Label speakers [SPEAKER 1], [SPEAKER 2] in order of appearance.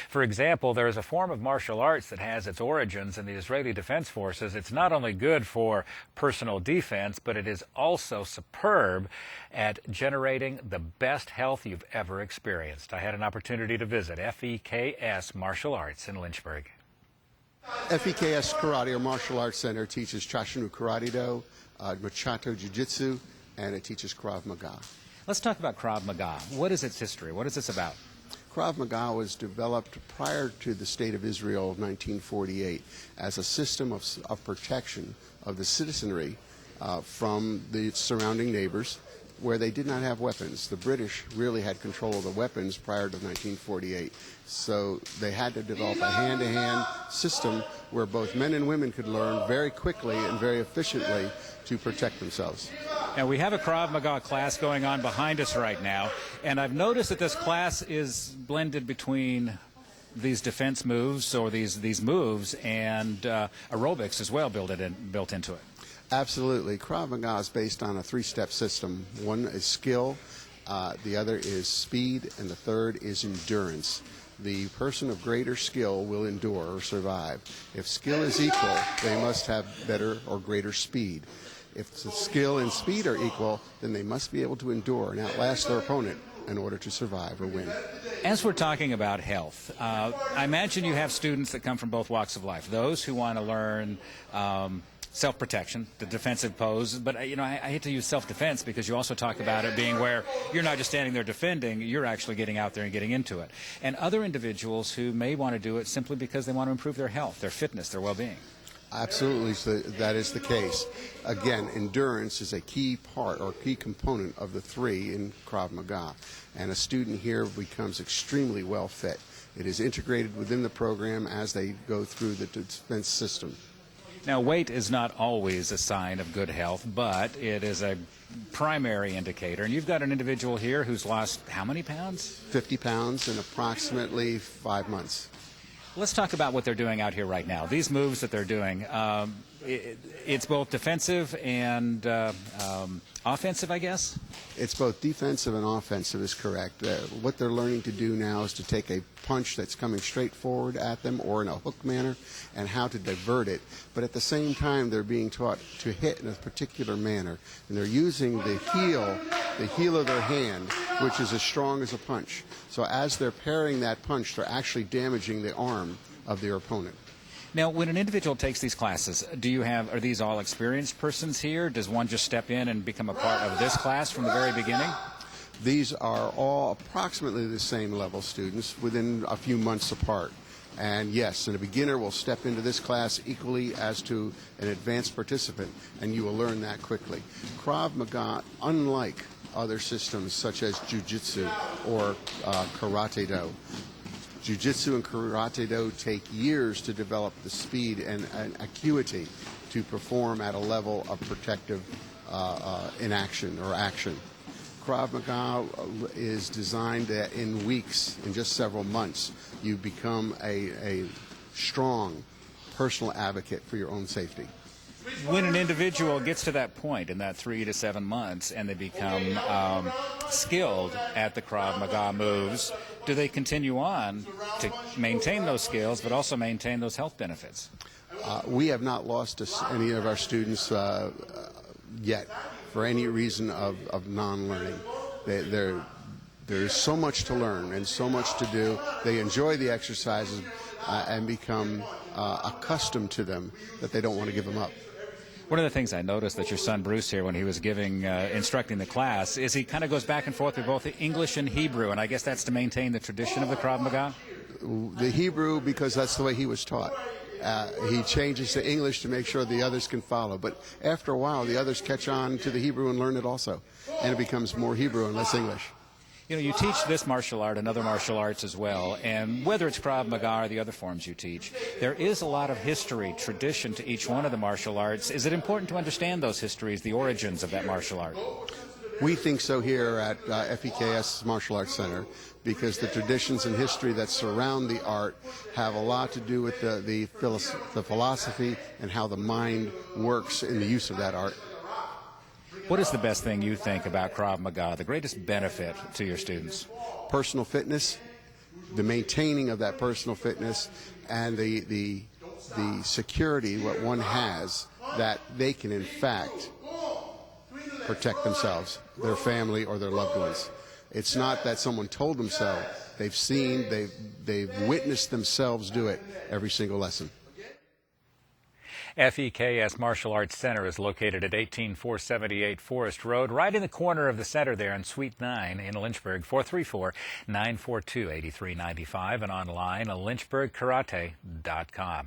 [SPEAKER 1] For example, there is a form of martial arts that has its origins in the Israeli Defense Forces. It's not only good for personal defense, but it is also superb at generating the best health you've ever experienced. I had an opportunity to visit FEKS Martial Arts in Lynchburg.
[SPEAKER 2] FEKS Karate, or Martial Arts Center, teaches Chashinu Karate Do, Machato Jiu-Jitsu, and it teaches Krav Maga.
[SPEAKER 1] Let's talk about Krav Maga. What is its history? What is this about?
[SPEAKER 2] Krav Maga was developed prior to the State of Israel of 1948 as a system of protection of the citizenry from the surrounding neighbors where they did not have weapons. The British really had control of the weapons prior to 1948. So they had to develop a hand-to-hand system where both men and women could learn very quickly and very efficiently to protect themselves.
[SPEAKER 1] Now, we have a Krav Maga class going on behind us right now, and I've noticed that this class is blended between these defense moves, or these moves, and aerobics as well built into it.
[SPEAKER 2] Absolutely. Krav Maga is based on a three-step system. One is skill, the other is speed, and the third is endurance. The person of greater skill will endure or survive. If skill is equal, they must have better or greater speed. If the skill and speed are equal, then they must be able to endure and outlast their opponent in order to survive or win.
[SPEAKER 1] As we're talking about health, I imagine you have students that come from both walks of life. Those who want to learn self-protection, the defensive pose, but I hate to use self-defense because you also talk about it being where you're not just standing there defending, you're actually getting out there and getting into it. And other individuals who may want to do it simply because they want to improve their health, their fitness, their well-being.
[SPEAKER 2] Absolutely, so that is the case. Again, endurance is a key part or key component of the three in Krav Maga, and a student here becomes extremely well fit. It is integrated within the program as they go through the defense system.
[SPEAKER 1] Now, weight is not always a sign of good health, but it is a primary indicator. And you've got an individual here who's lost how many pounds?
[SPEAKER 2] 50 pounds in approximately 5 months.
[SPEAKER 1] Let's talk about what they're doing out here right now. These moves that they're doing, it's both defensive and offensive, I guess?
[SPEAKER 2] It's both defensive and offensive is correct. What they're learning to do now is to take a punch that's coming straight forward at them or in a hook manner and how to divert it. But at the same time, they're being taught to hit in a particular manner. And they're using the heel of their hand, which is as strong as a punch. So as they're parrying that punch, they're actually damaging the arm of their opponent.
[SPEAKER 1] Now, when an individual takes these classes, are these all experienced persons here? Does one just step in and become a part of this class from the very beginning?
[SPEAKER 2] These are all approximately the same level students within a few months apart. And yes, and a beginner will step into this class equally as to an advanced participant, and you will learn that quickly. Krav Maga, unlike other systems such as Jiu-Jitsu or Karate Do, Jiu-Jitsu and Karate Do take years to develop the speed and acuity to perform at a level of protective inaction or action. Krav Maga is designed that in weeks, in just several months, you become a strong personal advocate for your own safety.
[SPEAKER 1] When an individual gets to that point in that 3 to 7 months and they become skilled at the Krav Maga moves, do they continue on to maintain those skills but also maintain those health benefits?
[SPEAKER 2] We have not lost any of our students yet for any reason of non-learning. There's so much to learn and so much to do. They enjoy the exercises and become accustomed to them that they don't want to give them up.
[SPEAKER 1] One of the things I noticed that your son Bruce here, when he was instructing the class, is he kind of goes back and forth with both English and Hebrew, and I guess that's to maintain the tradition of the Krav Maga?
[SPEAKER 2] The Hebrew, because that's the way he was taught. He changes to English to make sure the others can follow. But after a while, the others catch on to the Hebrew and learn it also, and it becomes more Hebrew and less English.
[SPEAKER 1] You know, you teach this martial art and other martial arts as well, and whether it's Krav Maga or the other forms you teach, there is a lot of history, tradition to each one of the martial arts. Is it important to understand those histories, the origins of that martial art?
[SPEAKER 2] We think so here at FEKS Martial Arts Center, because the traditions and history that surround the art have a lot to do with the philosophy and how the mind works in the use of that art.
[SPEAKER 1] What is the best thing you think about Krav Maga, the greatest benefit to your students?
[SPEAKER 2] Personal fitness the maintaining of that personal fitness and the security what one has that they can in fact protect themselves, their family, or their loved ones. It's not that someone told them so. They've seen, they've witnessed themselves do it every single lesson.
[SPEAKER 3] FEKS Martial Arts Center is located at 18478 Forest Road, right in the corner of the center there in Suite 9 in Lynchburg, 434-942-8395, and online at lynchburgkarate.com.